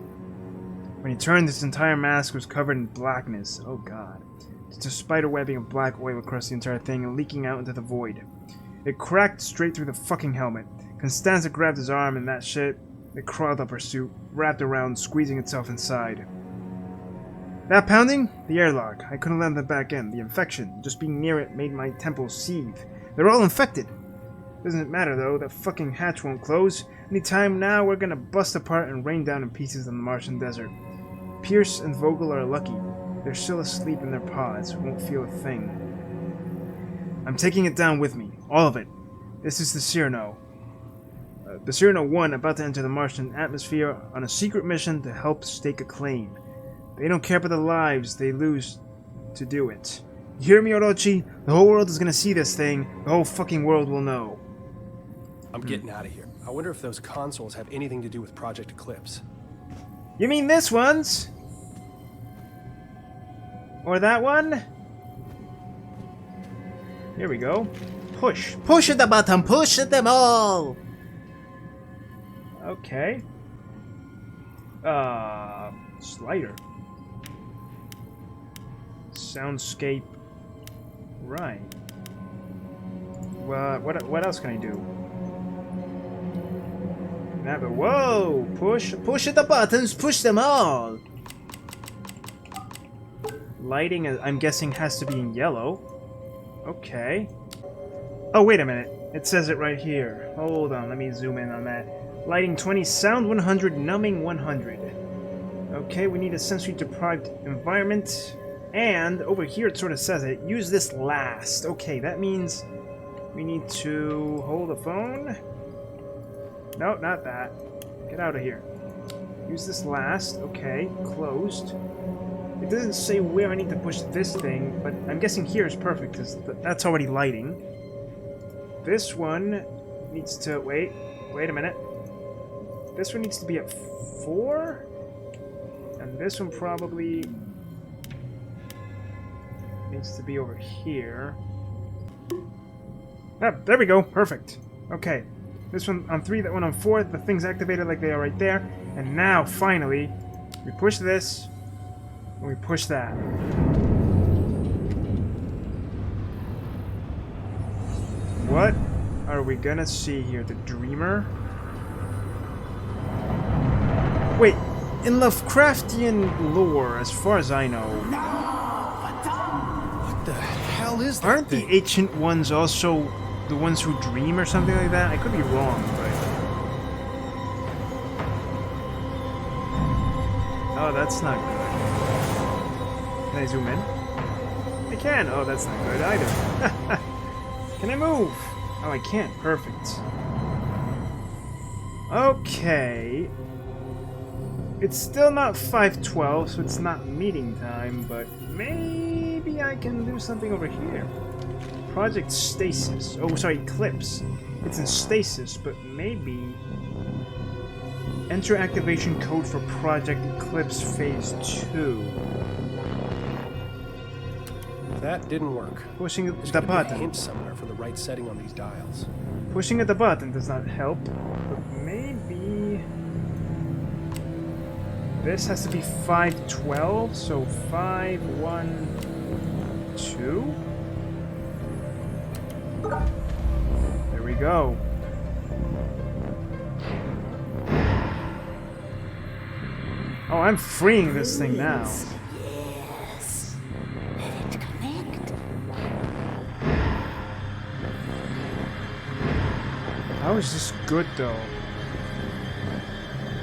When he turned, his entire mask was covered in blackness. Oh god. Just a spider webbing of black oil across the entire thing and leaking out into the void. It cracked straight through the fucking helmet. Constanza grabbed his arm and that shit, it crawled up her suit, wrapped around, squeezing itself inside. That pounding? The airlock. I couldn't let them back in. The infection, just being near it, made my temples seethe. They're all infected. Doesn't matter though, the fucking hatch won't close. Anytime now, we're gonna bust apart and rain down in pieces on the Martian desert. Pierce and Vogel are lucky. They're still asleep in their pods, won't feel a thing. I'm taking it down with me. All of it. This is the Cyrano. The Cyrano 1 about to enter the Martian atmosphere on a secret mission to help stake a claim. They don't care about the lives they lose to do it. You hear me, Orochi? The whole world is gonna see this thing. The whole fucking world will know. I'm getting out of here. I wonder if those consoles have anything to do with Project Eclipse. You mean this one's? Or that one? Here we go. Push. Push the button. Push them all. Okay. Slider. Soundscape. Right. What else can I do? Whoa! Push the buttons. Push them all. Lighting, I'm guessing, has to be in yellow. Okay. Oh, wait a minute. It says it right here. Hold on, let me zoom in on that. Lighting 20, sound 100, numbing 100. Okay, we need a sensory-deprived environment. And over here it sort of says it. Use this last. Okay, that means we need to hold the phone. No, not that. Get out of here. Use this last. Okay, closed. It doesn't say where I need to push this thing, but I'm guessing here is perfect because that's already lighting. This one needs to... Wait a minute. This one needs to be at 4. And this one probably needs to be over here. Ah, there we go. Perfect. Okay. This one on 3, that one on 4. The thing's activated like they are right there. And now, finally, we push this, and we push that. What are we gonna see here? The Dreamer? Wait, in Lovecraftian lore, as far as I know... What the hell is that Aren't the thing? ancient ones also the ones who dream or something like that? I could be wrong, but... Oh, that's not good. Can I zoom in? I can! Oh, that's not good either. Can I move? Oh, I can't. Perfect. Okay. It's still not 5:12, so it's not meeting time, but maybe I can do something over here. Project Stasis. Oh, sorry, Eclipse. It's in stasis, but maybe... Enter activation code for Project Eclipse Phase 2. That didn't work. Pushing There's the gotta be a button. hint somewhere for the right setting on these dials. Pushing at the button does not help, but maybe... This has to be 5:12, so 5:12? There we go. Oh, I'm freeing this thing now. Yes. Let it connect. How is this good, though?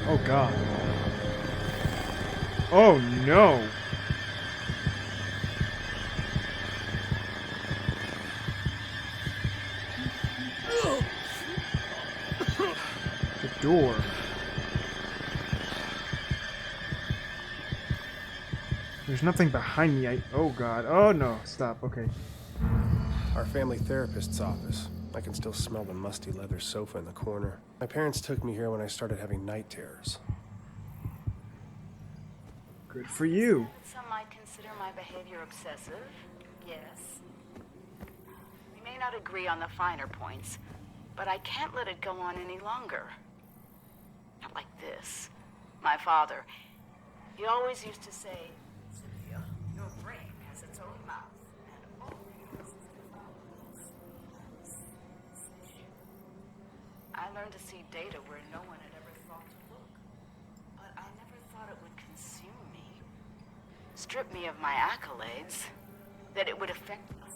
Oh, God. Oh, no. The door. There's nothing behind me. Oh, God. Oh, no. Stop. Okay. Our family therapist's office. I can still smell the musty leather sofa in the corner. My parents took me here when I started having night terrors. Good for you. Some might consider my behavior obsessive. Yes. We may not agree on the finer points, but I can't let it go on any longer. Not like this. My father, he always used to say, Sophia, your brain has its own mouth, and always I learned to see data where no one had ever thought to look. But I never thought it would consume me. Strip me of my accolades. That it would affect my son.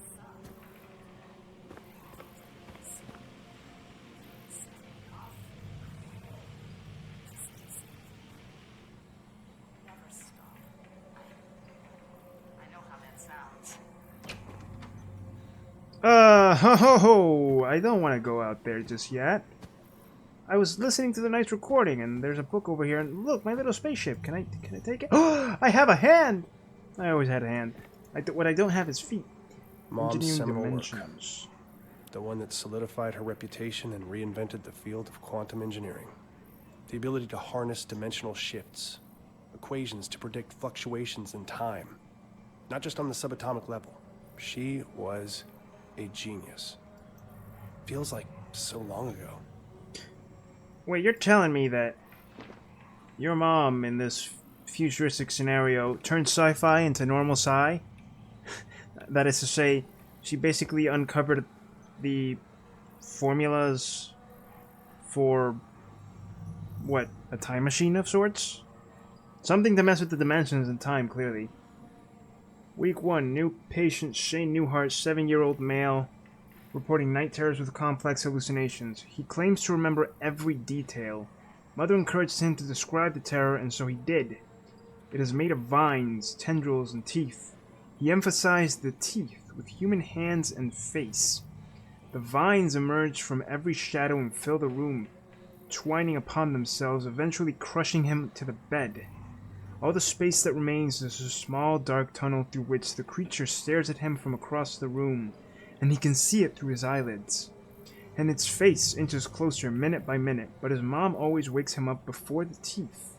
Never stop. I know how that sounds. Ho ho ho! I don't want to go out there just yet. I was listening to the night's recording, and there's a book over here, and look, my little spaceship. Can I take it? Oh, I have a hand! I always had a hand. What I don't have is feet. Mom's Engineering seminal work. dimensions. The one that solidified her reputation and reinvented the field of quantum engineering. The ability to harness dimensional shifts, equations to predict fluctuations in time. Not just on the subatomic level. She was a genius. Feels like so long ago. Wait, you're telling me that your mom in this futuristic scenario turned sci-fi into normal sci? That is to say, she basically uncovered the formulas for, what, a time machine of sorts? Something to mess with the dimensions and time, clearly. Week 1, new patient Shane Newhart, 7-year-old male, reporting night terrors with complex hallucinations. He claims to remember every detail. Mother encouraged him to describe the terror, and so he did. It is made of vines, tendrils, and teeth. He emphasized the teeth with human hands and face. The vines emerge from every shadow and fill the room, twining upon themselves, eventually crushing him to the bed. All the space that remains is a small dark tunnel through which the creature stares at him from across the room, and he can see it through his eyelids. And its face inches closer minute by minute, but his mom always wakes him up before the teeth.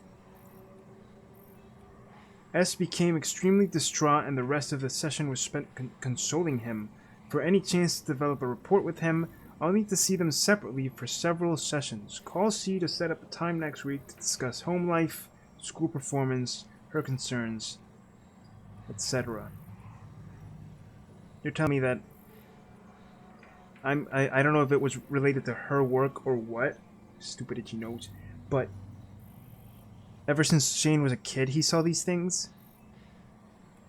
S became extremely distraught, and the rest of the session was spent consoling him. For any chance to develop a rapport with him, I'll need to see them separately for several sessions. Call C to set up a time next week to discuss home life, school performance, her concerns, etc. You're telling me that I don't know if it was related to her work or what. Stupid itchy nose. But ever since Shane was a kid, he saw these things.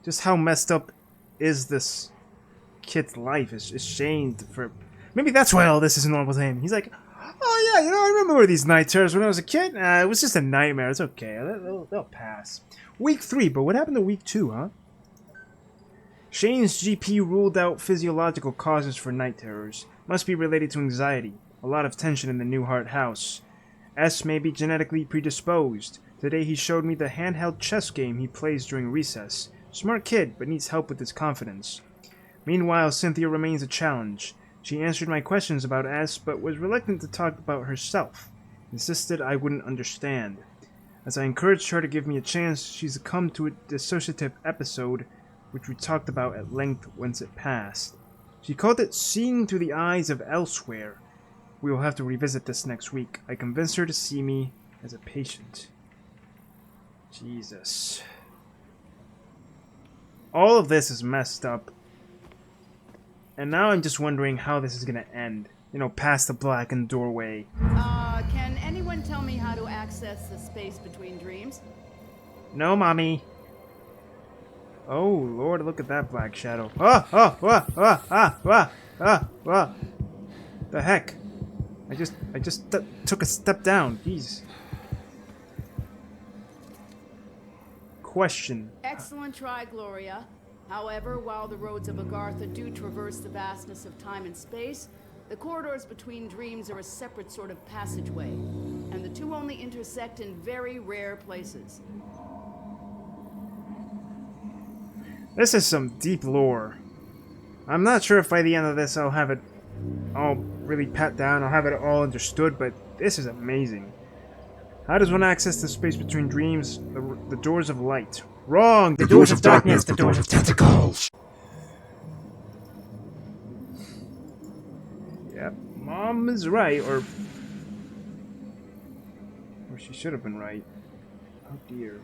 Just how messed up is this kid's life? Is Shane for... Maybe that's why all this is normal to him. He's like, oh yeah, I remember these night terrors when I was a kid. It was just a nightmare. It's okay. They'll pass. Week 3, but what happened to week 2, huh? Shane's GP ruled out physiological causes for night terrors. Must be related to anxiety. A lot of tension in the Newhart house. S may be genetically predisposed. Today he showed me the handheld chess game he plays during recess. Smart kid, but needs help with his confidence. Meanwhile, Cynthia remains a challenge. She answered my questions about S, but was reluctant to talk about herself. Insisted I wouldn't understand. As I encouraged her to give me a chance, she succumbed to a dissociative episode, which we talked about at length once it passed. She called it seeing through the eyes of elsewhere. We will have to revisit this next week. I convinced her to see me as a patient. Jesus. All of this is messed up. And now I'm just wondering how this is gonna end. Past the blackened doorway. Can anyone tell me how to access the space between dreams? No, Mommy. Oh, Lord, look at that black shadow. The heck? I just took a step down. Jeez. Question. Excellent try, Gloria. However, while the roads of Agartha do traverse the vastness of time and space, the corridors between dreams are a separate sort of passageway, and the two only intersect in very rare places. This is some deep lore. I'm not sure if by the end of this I'll have it all really pat down, I'll have it all understood, but this is amazing. How does one access the space between dreams? The doors of light. Wrong! The doors of darkness, the doors of tentacles! Yep, Mom is right, or she should have been right. Oh dear.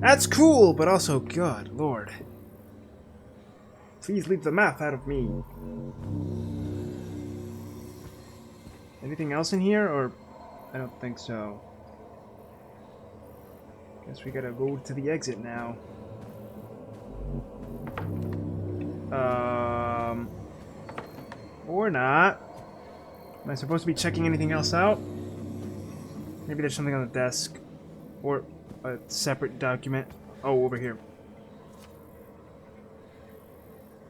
That's cool, but also, God, Lord. Please leave the math out of me. Anything else in here, or... I don't think so. Guess we gotta go to the exit now. Or not. Am I supposed to be checking anything else out? Maybe there's something on the desk. Or a separate document. Oh, over here.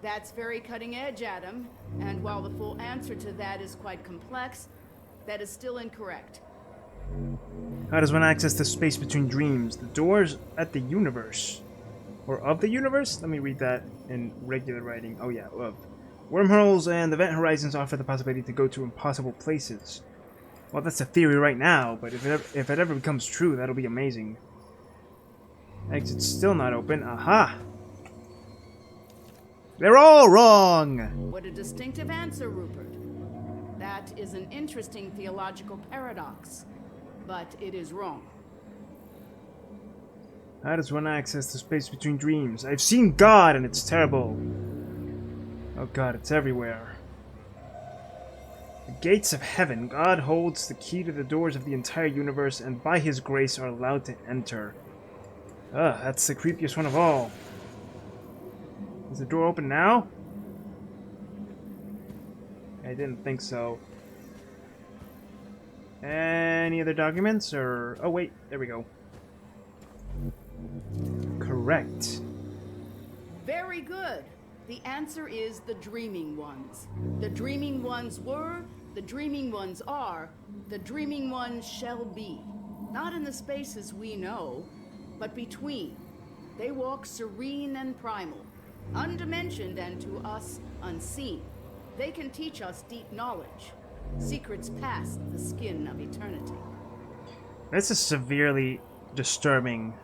That's very cutting edge, Adam. And while the full answer to that is quite complex, That is still incorrect. How does one access the space between dreams? The doors at the universe. Or of the universe? Let me read that in regular writing. Oh yeah, of. Wormholes and event horizons offer the possibility to go to impossible places. Well, that's a theory right now, but if it ever becomes true, that'll be amazing. Exit's still not open. Aha! They're all wrong! What a distinctive answer, Rupert. That is an interesting theological paradox, but it is wrong. How does one access the space between dreams? I've seen God, and it's terrible. Oh God, it's everywhere. The gates of heaven. God holds the key to the doors of the entire universe, and by His grace are allowed to enter. Ugh, that's the creepiest one of all. Is the door open now? I didn't think so. Any other documents, or... Oh wait, there we go. Correct. Very good. The answer is the Dreaming Ones. The Dreaming Ones were, the Dreaming Ones are, the Dreaming Ones shall be. Not in the spaces we know, but between. They walk serene and primal, undimensioned and to us unseen. They can teach us deep knowledge, secrets past the skin of eternity. This is severely disturbing,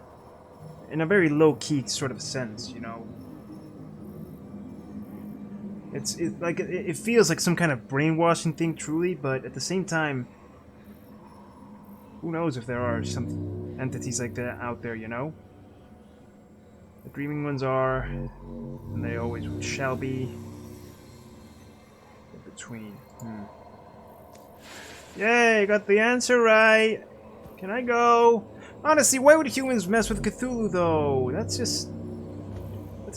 in a very low-key sort of sense, you know. It feels like some kind of brainwashing thing, truly, but at the same time, who knows if there are some entities like that out there, you know? The dreaming ones are, and they always shall be. In between. Yay, got the answer right! Can I go? Honestly, why would humans mess with Cthulhu, though? That's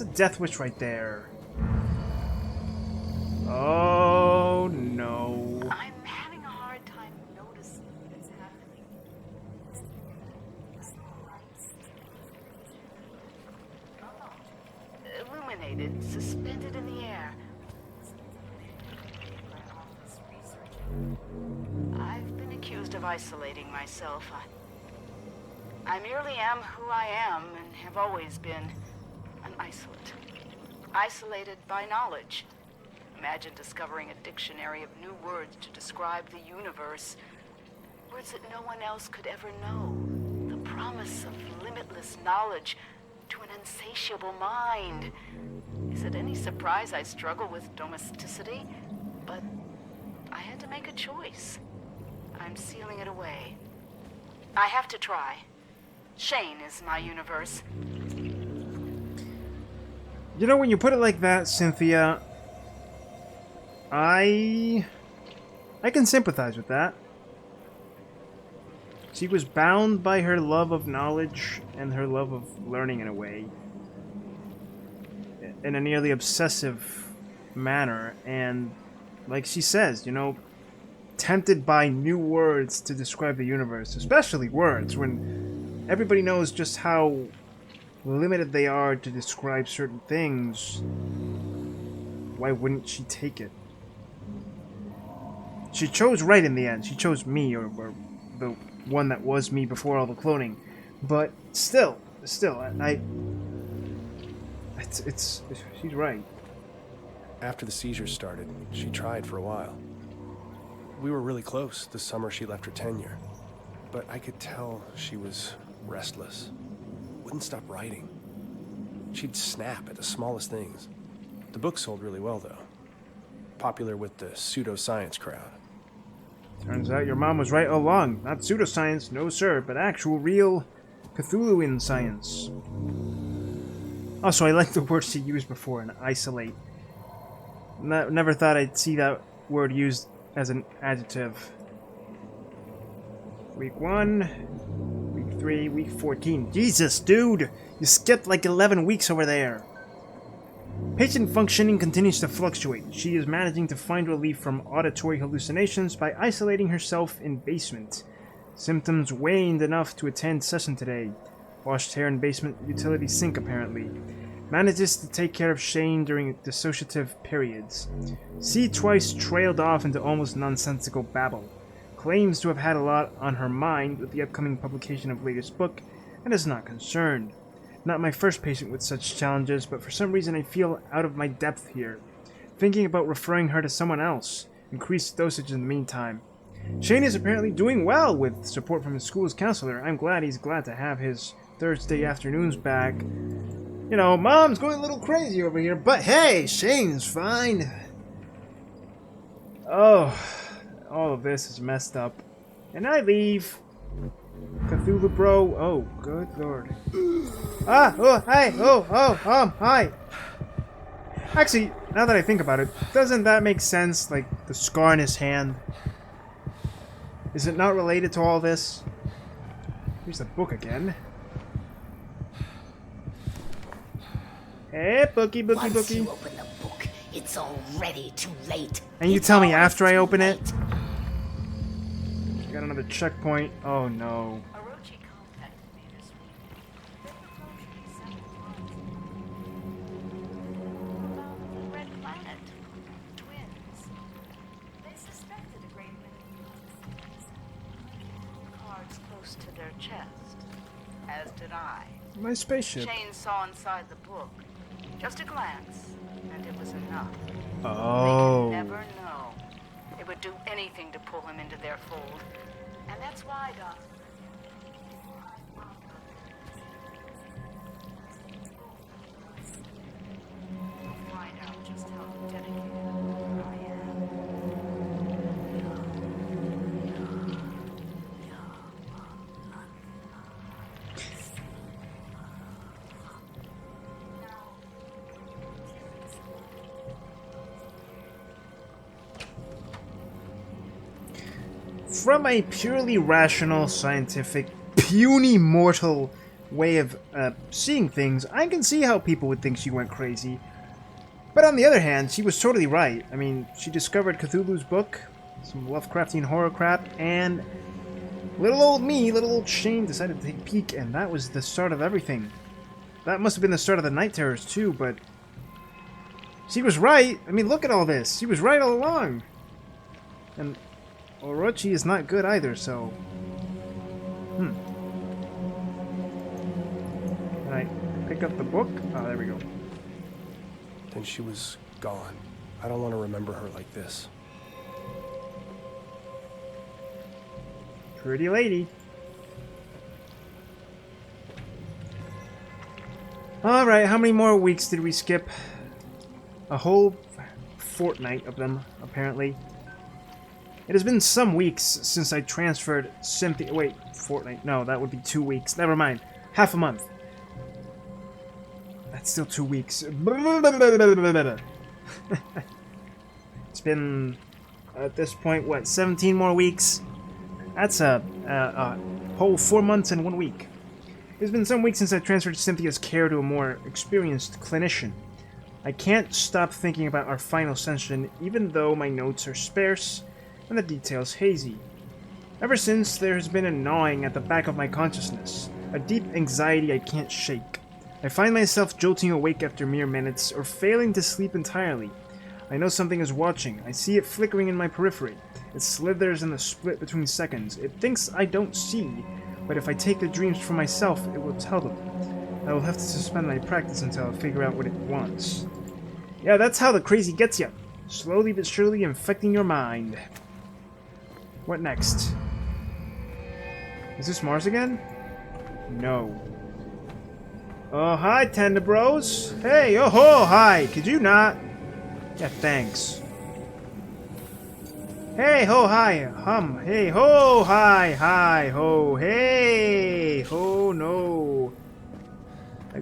a death wish right there. Oh, no. I'm having a hard time noticing what's happening. Illuminated, suspended in the air. I've been accused of isolating myself. I merely am who I am and have always been an isolate. Isolated by knowledge. Imagine discovering a dictionary of new words to describe the universe. Words that no one else could ever know. The promise of limitless knowledge to an insatiable mind. Is it any surprise I struggle with domesticity? But I had to make a choice. I'm sealing it away. I have to try. Shane is my universe. You know, when you put it like that, Cynthia, I can sympathize with that. She was bound by her love of knowledge and her love of learning in a way. In a nearly obsessive manner. And like she says, you know, tempted by new words to describe the universe. Especially words, when everybody knows just how limited they are to describe certain things. Why wouldn't she take it? She chose right in the end. She chose me, or the one that was me before all the cloning. But still, she's right. After the seizures started, she tried for a while. We were really close the summer she left her tenure. But I could tell she was restless. Wouldn't stop writing. She'd snap at the smallest things. The book sold really well, though. Popular with the pseudoscience crowd. Turns out your mom was right all along. Not pseudoscience, no sir, but actual, real Cthulhuan science. Also, I like the word she used before, an isolate. Never thought I'd see that word used as an adjective. Week 1, week 3, week 14. Jesus, dude! You skipped like 11 weeks over there. Patient functioning continues to fluctuate. She is managing to find relief from auditory hallucinations by isolating herself in basement. Symptoms waned enough to attend session today. Washed hair in basement utility sink, apparently. Manages to take care of Shane during dissociative periods. C twice trailed off into almost nonsensical babble. claims to have had a lot on her mind with the upcoming publication of latest book, and is not concerned. Not my first patient with such challenges, but for some reason I feel out of my depth here. Thinking about referring her to someone else. Increased dosage in the meantime. Shane is apparently doing well with support from his school's counselor. I'm glad he's glad to have his Thursday afternoons back. You know, Mom's going a little crazy over here, but hey, Shane's fine. Oh, all of this is messed up. And I leave. Cthulhu bro. Oh, good lord. Hi. Actually, now that I think about it, doesn't that make sense? Like, the scar in his hand. Is it not related to all this? Here's the book again. Hey, bookie. Once you open the book, it's already too late. And you tell me after I open it? Got another checkpoint. Oh no. Orochi contacted me this week. They've approached me several times about the Red Planet. Twins. They suspected a great many things. Cards close to their chest. As did I. My spaceship. Shane saw inside the book. Just a glance, and it was enough. Oh. They could never know. They would do anything to pull him into their fold. And that's why, Doc. We'll find out just how dedicated I am. From a purely rational, scientific, puny mortal way of seeing things, I can see how people would think she went crazy. But on the other hand, she was totally right. I mean, she discovered Cthulhu's book, some Lovecraftian horror crap, and little old me, little old Shane, decided to take a peek, and that was the start of everything. That must have been the start of the Night Terrors too, but she was right. I mean, look at all this. She was right all along. And Orochi is not good either, so... Can I pick up the book? Oh, there we go. Then she was gone. I don't want to remember her like this. Pretty lady. Alright, how many more weeks did we skip? A whole fortnight of them, apparently. It has been some weeks since I transferred Cynthia. Wait, fortnight. No, that would be 2 weeks. Never mind. Half a month. That's still 2 weeks. It's been, at this point, what, 17 more weeks? That's a whole 4 months and 1 week. It's been some weeks since I transferred Cynthia's care to a more experienced clinician. I can't stop thinking about our final session, even though my notes are sparse and the details hazy. Ever since, there has been a gnawing at the back of my consciousness, a deep anxiety I can't shake. I find myself jolting awake after mere minutes, or failing to sleep entirely. I know something is watching. I see it flickering in my periphery. It slithers in the split between seconds. It thinks I don't see, but if I take the dreams for myself, it will tell them. I will have to suspend my practice until I figure out what it wants. Yeah, that's how the crazy gets you. Slowly but surely infecting your mind. What next? Is this Mars again? No. Oh, hi, Tendabros. Hey, oh ho, hi. Could you not? Yeah, thanks. Hey, ho, hi, hum. Hey, ho, hi, ho. Hey, ho, no.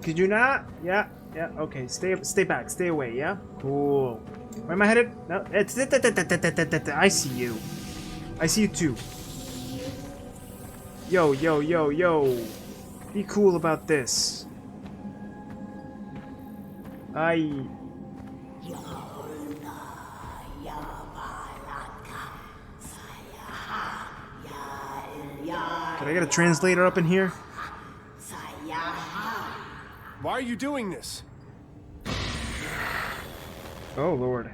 Could you not? Yeah, okay. Stay back, stay away, yeah? Cool. Where am I headed? No, it's... I see you. I see you too. Yo. Be cool about this. Can I get a translator up in here? Why are you doing this? Oh, Lord.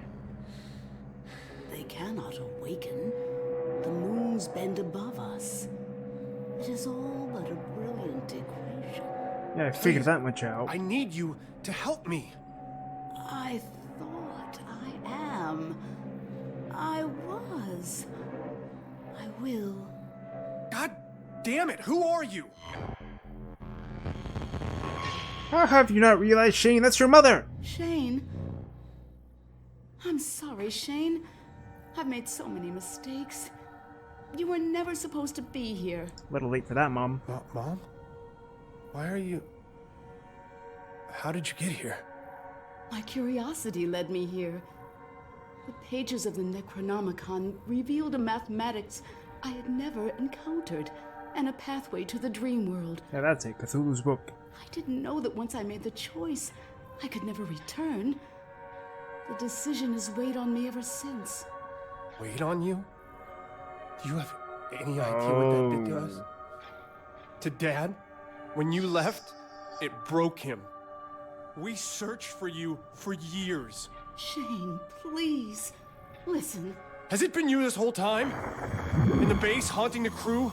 They cannot awaken. The moon moons bend above us. It is all but a brilliant equation. Yeah, I figured that much out. I need you to help me. I thought I am. I was. I will. God damn it, who are you? How have you not realized, Shane? That's your mother! Shane? I'm sorry, Shane. I've made so many mistakes. You were never supposed to be here. A little late for that, Mom. Mom? Why are you... How did you get here? My curiosity led me here. The pages of the Necronomicon revealed a mathematics I had never encountered, and a pathway to the dream world. Yeah, that's it. Cthulhu's book. I didn't know that once I made the choice, I could never return. The decision has weighed on me ever since. Wait on you? Do you have any idea what that did to us? To Dad? When you left, it broke him. We searched for you for years. Shane, please, listen. Has it been you this whole time? In the base, haunting the crew?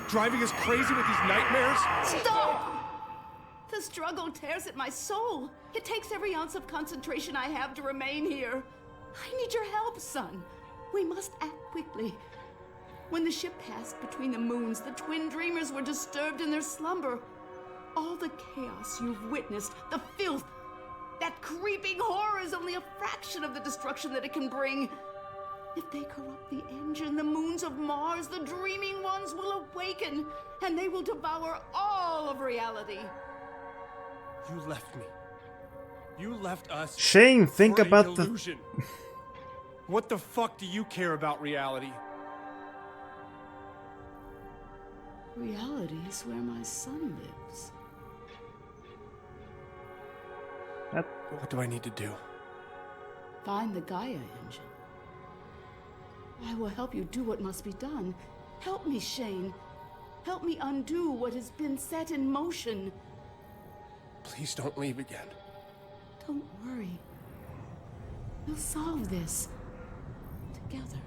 Driving us crazy with these nightmares? Stop! The struggle tears at my soul. It takes every ounce of concentration I have to remain here. I need your help, son. We must act quickly. When the ship passed between the moons, the twin dreamers were disturbed in their slumber. All the chaos you've witnessed, the filth, that creeping horror is only a fraction of the destruction that it can bring. If they corrupt the engine, the moons of Mars, the dreaming ones will awaken, and they will devour all of reality. You left me. You left us. Shane, think for a about the... delusion. What the fuck do you care about reality? Reality is where my son lives. What do I need to do? Find the Gaia engine. I will help you do what must be done. Help me, Shane. Help me undo what has been set in motion. Please don't leave again. Don't worry. We'll solve this. Together.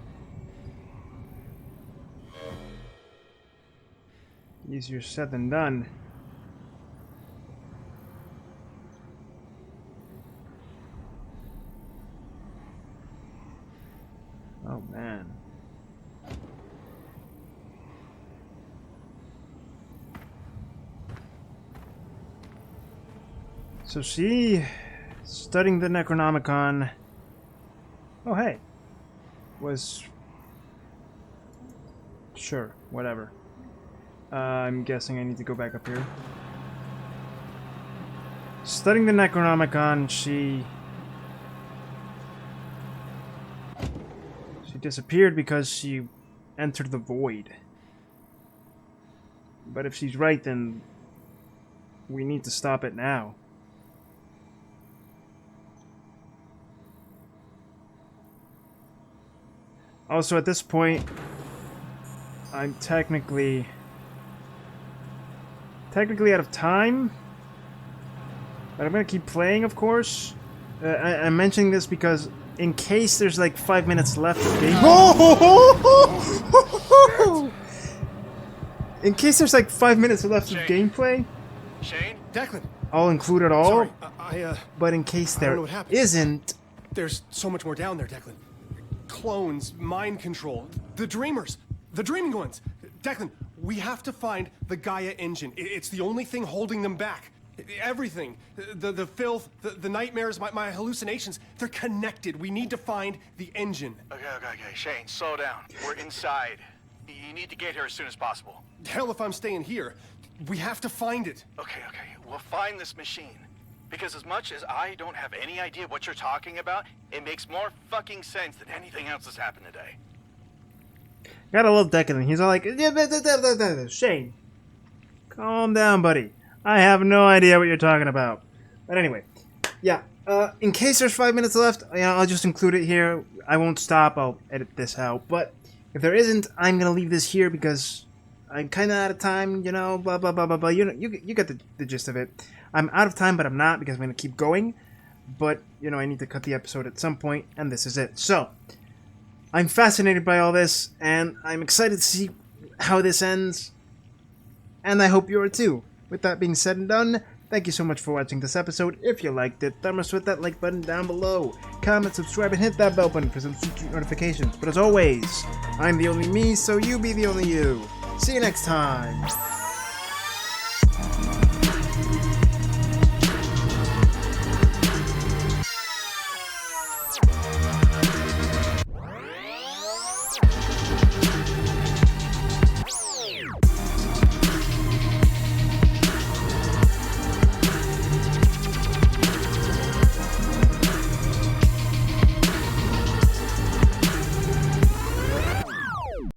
Easier said than done. Oh, man. So she, studying the Necronomicon, oh hey, was, sure, whatever. I'm guessing I need to go back up here. Studying the Necronomicon, she disappeared because she entered the void. But if she's right, then we need to stop it now. Also, at this point, I'm technically out of time, but I'm gonna keep playing, of course. I'm mentioning this because in case there's like 5 minutes left of game. In case there's like 5 minutes left of gameplay, Shane? Declan! I'll include it all. Sorry, But in case I don't there know what happened. isn't, There's so much more down there, Declan. Clones, mind control, the dreamers, the dreaming ones. Declan, we have to find the Gaia engine. It's the only thing holding them back. Everything, the filth, the nightmares, my hallucinations, they're connected. We need to find the engine. Okay. Shane, slow down. We're inside. You need to get here as soon as possible. Hell if I'm staying here. We have to find it. Okay. We'll find this machine. Because as much as I don't have any idea what you're talking about, it makes more fucking sense than anything else that's happened today. got a little decadent. He's all like, Shane, calm down, buddy. I have no idea what you're talking about. But anyway, yeah. In case there's 5 minutes left, I'll just include it here. I won't stop. I'll edit this out. But if there isn't, I'm gonna leave this here because I'm kind of out of time. Blah blah blah blah blah. You get the gist of it. I'm out of time, but I'm not because I'm gonna keep going. But I need to cut the episode at some point, and this is it. So, I'm fascinated by all this, and I'm excited to see how this ends. And I hope you are too. With that being said and done, thank you so much for watching this episode. If you liked it, thumb us with that like button down below. Comment, subscribe, and hit that bell button for some future notifications. But as always, I'm the only me, so you be the only you. See you next time.